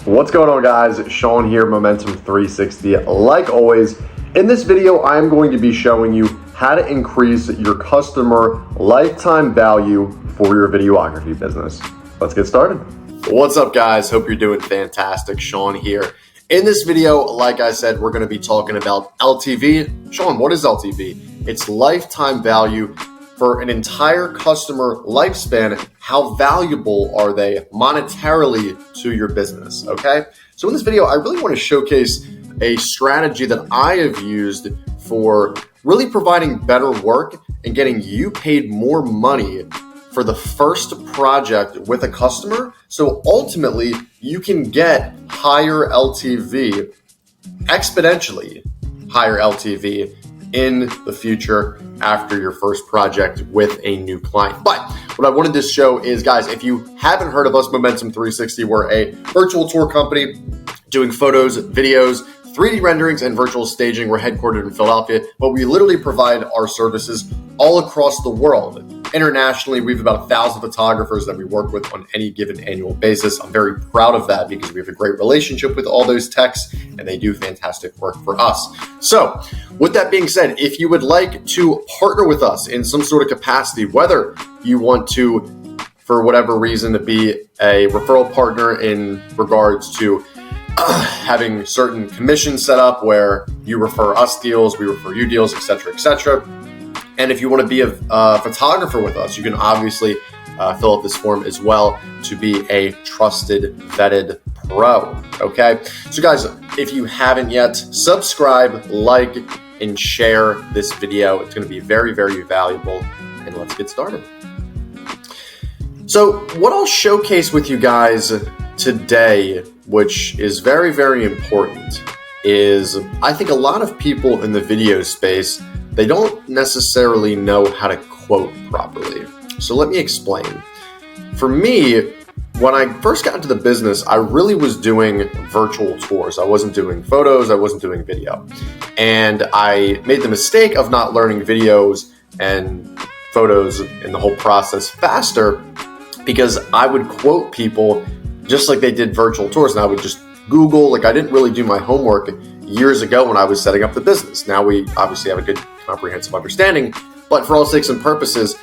What's going on, guys? Sean here, Momentum 360. Like always, in this video, I'm going to be showing you how to increase your customer lifetime value for your videography business. Let's get started. What's up, guys? Hope you're doing fantastic. Sean here. In this video, like I said, we're going to be talking about LTV. Sean, what is LTV? It's lifetime value for an entire customer lifespan. How valuable are they monetarily to your business? Okay. So in this video, I really want to showcase a strategy that I have used for really providing better work and getting you paid more money for the first project with a customer. So ultimately you can get higher LTV, exponentially higher LTV in the future after your first project with a new client. But what I wanted to show is, guys, if you haven't heard of us, Momentum 360, we're a virtual tour company doing photos, videos, 3D renderings, and virtual staging. We're headquartered in Philadelphia, but we literally provide our services all across the world. Internationally, we have about 1,000 photographers that we work with on any given annual basis. I'm very proud of that because we have a great relationship with all those techs and they do fantastic work for us. So with that being said, if you would like to partner with us in some sort of capacity, whether you want to, for whatever reason, to be a referral partner in regards to having certain commissions set up where you refer us deals, we refer you deals, etc., etc. And if you want to be a photographer with us, you can obviously fill out this form as well to be a trusted, vetted pro. Okay. So guys, if you haven't yet, subscribe, like, and share this video. It's going to be very, very valuable. And let's get started. So what I'll showcase with you guys today, which is very, very important, is I think a lot of people in the video space, they don't necessarily know how to quote properly. So let me explain. For me, when I first got into the business, I really was doing virtual tours. I wasn't doing photos, I wasn't doing video. And I made the mistake of not learning videos and photos and the whole process faster because I would quote people just like they did virtual tours, and I would just Google, like I didn't really do my homework years ago when I was setting up the business. Now we obviously have a good comprehensive understanding, but for all sakes and purposes,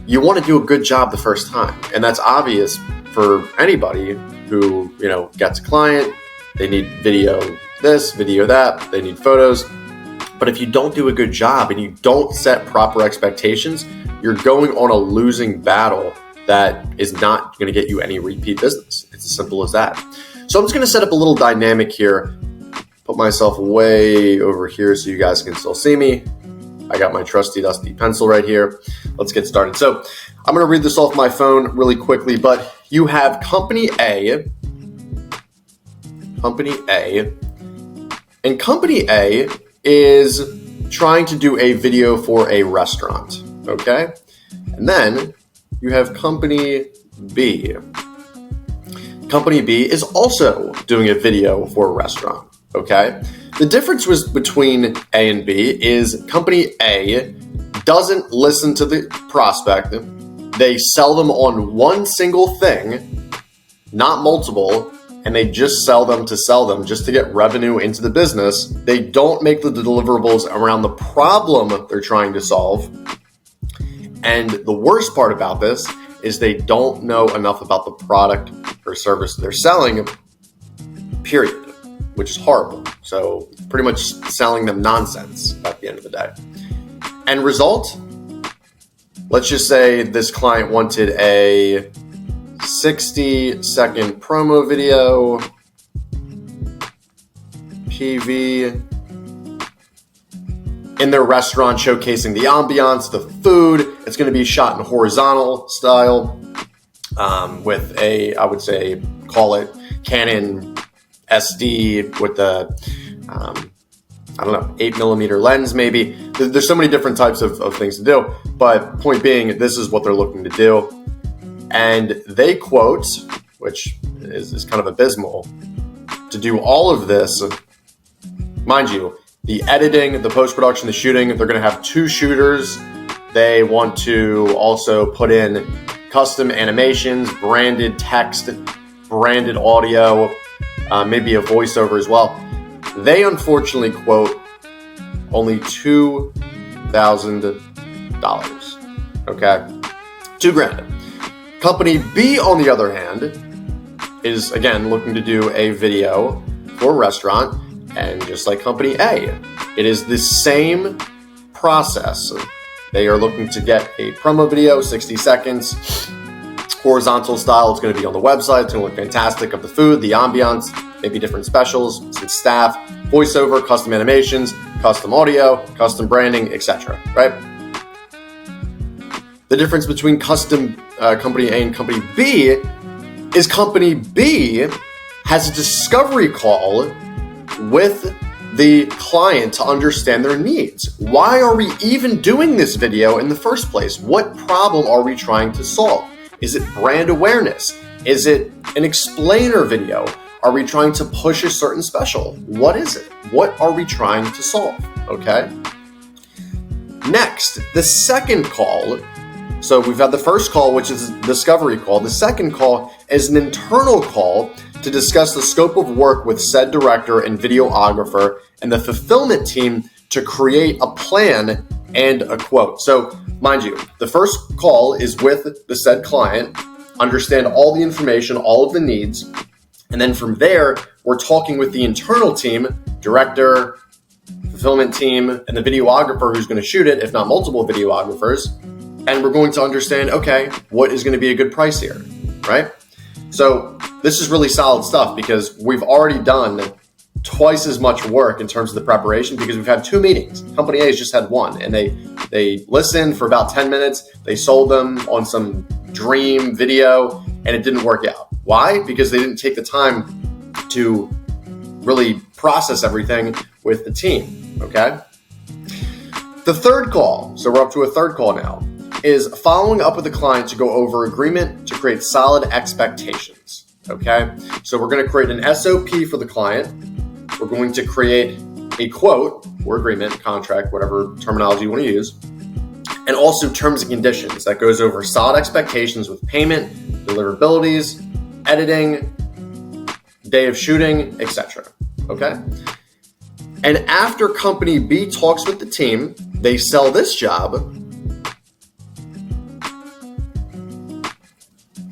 you want to do a good job the first time. And that's obvious for anybody who, gets a client, they need video this, video that, they need photos. But if you don't do a good job and you don't set proper expectations, you're going on a losing battle that is not going to get you any repeat business. It's as simple as that. So I'm just going to set up a little dynamic here, put myself way over here so you guys can still see me. I got my trusty dusty pencil right here. Let's get started. So I'm going to read this off my phone really quickly, but you have company A, and company A is trying to do a video for a restaurant, okay? And then you have company B. Company B is also doing a video for a restaurant, okay? The difference was between A and B is company A doesn't listen to the prospect. They sell them on one single thing, not multiple, and they just sell them just to get revenue into the business. They don't make the deliverables around the problem they're trying to solve. And the worst part about this is they don't know enough about the product or service they're selling, period, which is horrible. So pretty much selling them nonsense at the end of the day. End result, let's just say this client wanted a 60-second promo video, PV, in their restaurant showcasing the ambiance, the food. It's going to be shot in horizontal style with a, I would say, call it Canon SD with the, 8mm lens maybe. There's so many different types of things to do. But point being, this is what they're looking to do. And they quote, which is kind of abysmal, to do all of this, mind you, the editing, the post-production, the shooting, they're going to have 2 shooters. They want to also put in custom animations, branded text, branded audio, maybe a voiceover as well. They unfortunately quote only $2,000. Okay, $2,000. Company B, on the other hand, is again looking to do a video for a restaurant, and just like Company A, it is the same process. They are looking to get a promo video, 60 seconds, horizontal style. It's going to be on the website. It's going to look fantastic, of the food, the ambiance, maybe different specials, some staff, voiceover, custom animations, custom audio, custom branding, etc. Right? The difference between custom Company A and Company B is Company B has a discovery call with the client to understand their needs. Why are we even doing this video in the first place? What problem are we trying to solve? Is it brand awareness? Is it an explainer video? Are we trying to push a certain special? What is it? What are we trying to solve? Okay. Next, the second call. So we've had the first call, which is a discovery call. The second call is an internal call to discuss the scope of work with said director and videographer and the fulfillment team to create a plan and a quote. So mind you, the first call is with the said client, understand all the information, all of the needs. And then from there, we're talking with the internal team, director, fulfillment team, and the videographer who's going to shoot it, if not multiple videographers. And we're going to understand, okay, what is going to be a good price here, right? So this is really solid stuff because we've already done twice as much work in terms of the preparation because we've had 2 meetings. Company A has just had one, and they listened for about 10 minutes. They sold them on some dream video, and it didn't work out. Why? Because they didn't take the time to really process everything with the team, okay? The third call, so we're up to a third call now, is following up with the client to go over agreement to create solid expectations, okay? So we're going to create an SOP for the client. We're going to create a quote or agreement, contract, whatever terminology you want to use, and also terms and conditions that goes over solid expectations with payment, deliverables, editing, day of shooting, etc. Okay? And after Company B talks with the team, they sell this job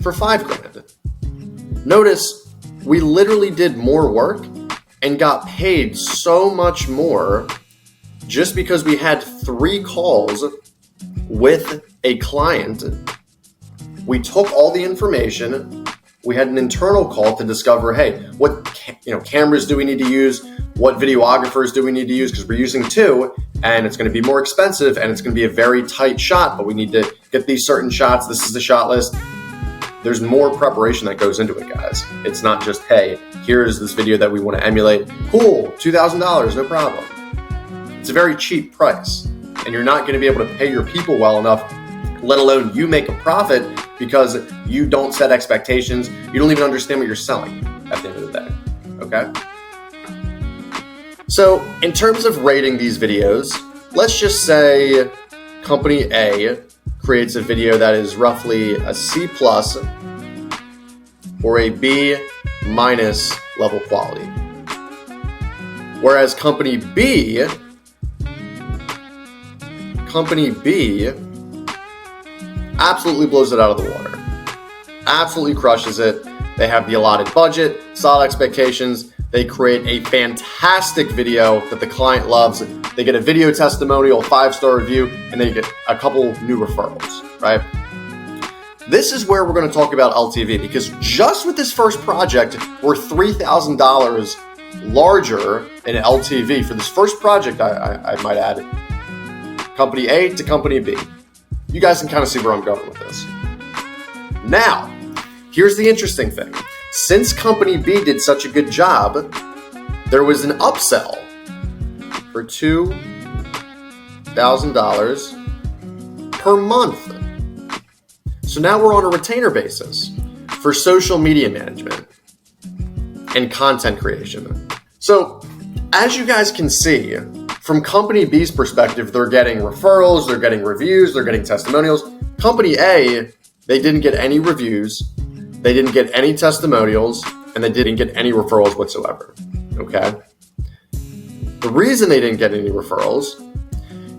for $5,000. Notice we literally did more work and got paid so much more just because we had 3 calls with a client. We took all the information. We had an internal call to discover, hey, what cameras do we need to use? What videographers do we need to use? Because we're using 2, and it's going to be more expensive, and it's going to be a very tight shot, but we need to get these certain shots. This is the shot list. There's more preparation that goes into it, guys. It's not just, hey, here's this video that we want to emulate. Cool, $2,000, no problem. It's a very cheap price, and you're not going to be able to pay your people well enough, let alone you make a profit because you don't set expectations. You don't even understand what you're selling at the end of the day, okay? So in terms of rating these videos, let's just say Company A creates a video that is roughly a C+ or a B- level quality. Whereas Company B absolutely blows it out of the water. Absolutely crushes it. They have the allotted budget, solid expectations. They create a fantastic video that the client loves. They get a video testimonial, 5-star review, and they get a couple new referrals, right? This is where we're going to talk about LTV because just with this first project, we're $3,000 larger in LTV for this first project, I might add, Company A to Company B. You guys can kind of see where I'm going with this. Now, here's the interesting thing. Since Company B did such a good job, there was an upsell for $2,000 per month. So now we're on a retainer basis for social media management and content creation. So as you guys can see, from Company B's perspective, they're getting referrals, they're getting reviews, they're getting testimonials. Company A, they didn't get any reviews, they didn't get any testimonials, and and they didn't get any referrals whatsoever, okay? The reason they didn't get any referrals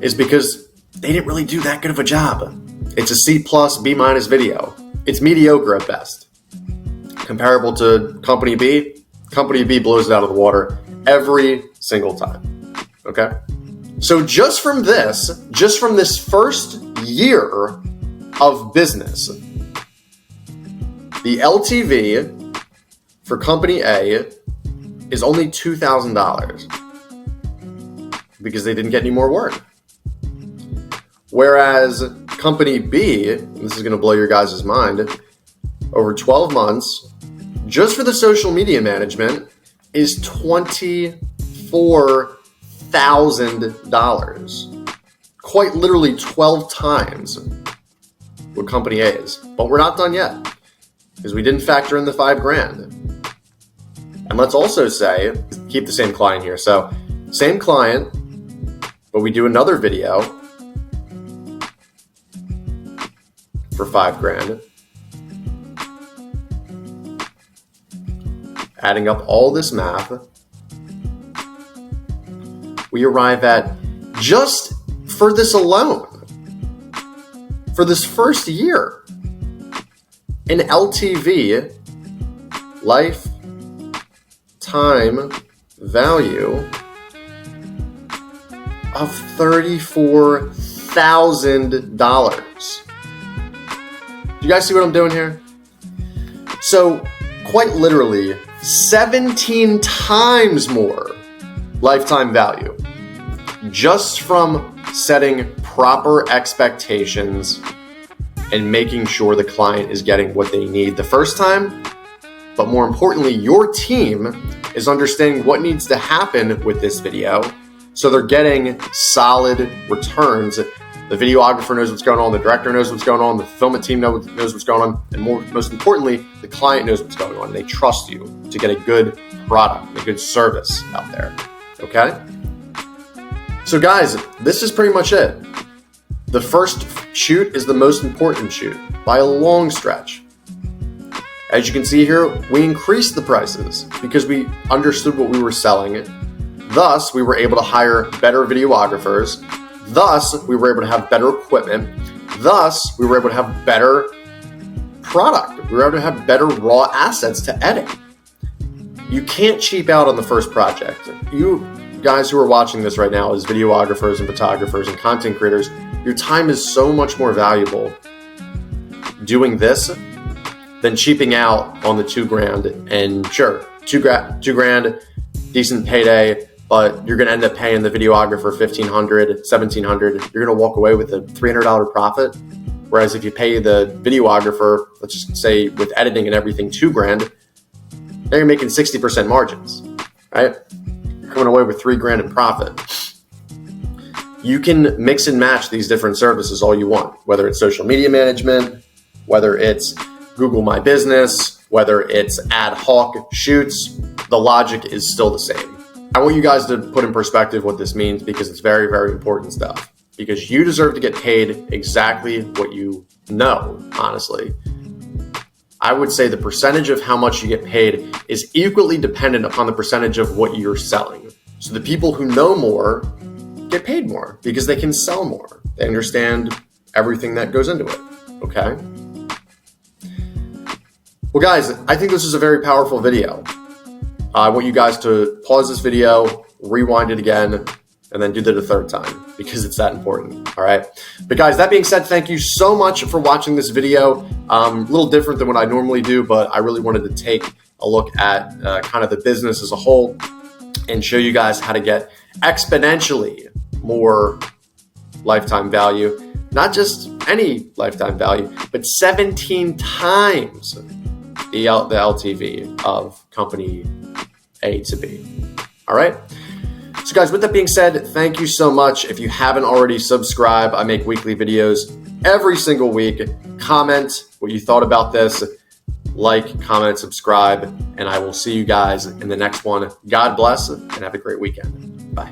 is because they didn't really do that good of a job. It's a C+, B- video. It's mediocre at best. Comparable to Company B, Company B blows it out of the water every single time, okay? So just from this first year of business, the LTV for Company A is only $2,000 because they didn't get any more work. Whereas Company B, and this is going to blow your guys' mind, over 12 months, just for the social media management, is $24,000. Quite literally 12 times what Company A is. But we're not done yet, because we didn't factor in the $5,000. And let's also say, keep the same client here. So same client, but we do another video for $5,000. Adding up all this math, we arrive at, just for this alone, for this first year, an LTV, lifetime value, of $34,000. Do you guys see what I'm doing here? So quite literally 17 times more lifetime value just from setting proper expectations and making sure the client is getting what they need the first time. But more importantly, your team is understanding what needs to happen with this video so they're getting solid returns. The videographer knows what's going on, the director knows what's going on, the fulfillment team knows what's going on, and most importantly, the client knows what's going on. They trust you to get a good product, a good service out there, okay? So guys, this is pretty much it. The first shoot is the most important shoot by a long stretch. As you can see here, we increased the prices because we understood what we were selling. Thus, we were able to hire better videographers. Thus, we were able to have better equipment. Thus, we were able to have better product. We were able to have better raw assets to edit. You can't cheap out on the first project. You guys who are watching this right now as videographers and photographers and content creators, your time is so much more valuable doing this than cheaping out on the $2,000. And sure, $2,000, decent payday, but you're going to end up paying the videographer $1,500, $1,700. You're going to walk away with a $300 profit. Whereas if you pay the videographer, let's just say with editing and everything, $2,000, now you're making 60% margins, right? You're coming away with $3,000 in profit. You can mix and match these different services all you want, whether it's social media management, whether it's Google My Business, whether it's ad hoc shoots, the logic is still the same. I want you guys to put in perspective what this means because it's very, very important stuff. Because you deserve to get paid exactly what you know, honestly. I would say the percentage of how much you get paid is equally dependent upon the percentage of what you're selling. So the people who know more get paid more because they can sell more. They understand everything that goes into it, okay? Well, guys, I think this is a very powerful video. I want you guys to pause this video, rewind it again, and then do that a third time because it's that important, all right? But guys, that being said, thank you so much for watching this video. A little different than what I normally do, but I really wanted to take a look at kind of the business as a whole and show you guys how to get exponentially more lifetime value. Not just any lifetime value, but 17 times the LTV of company A to B. All right? So guys, with that being said, thank you so much. If you haven't already subscribed, I make weekly videos every single week. Comment what you thought about this. Like, comment, subscribe, and I will see you guys in the next one. God bless and have a great weekend. Bye.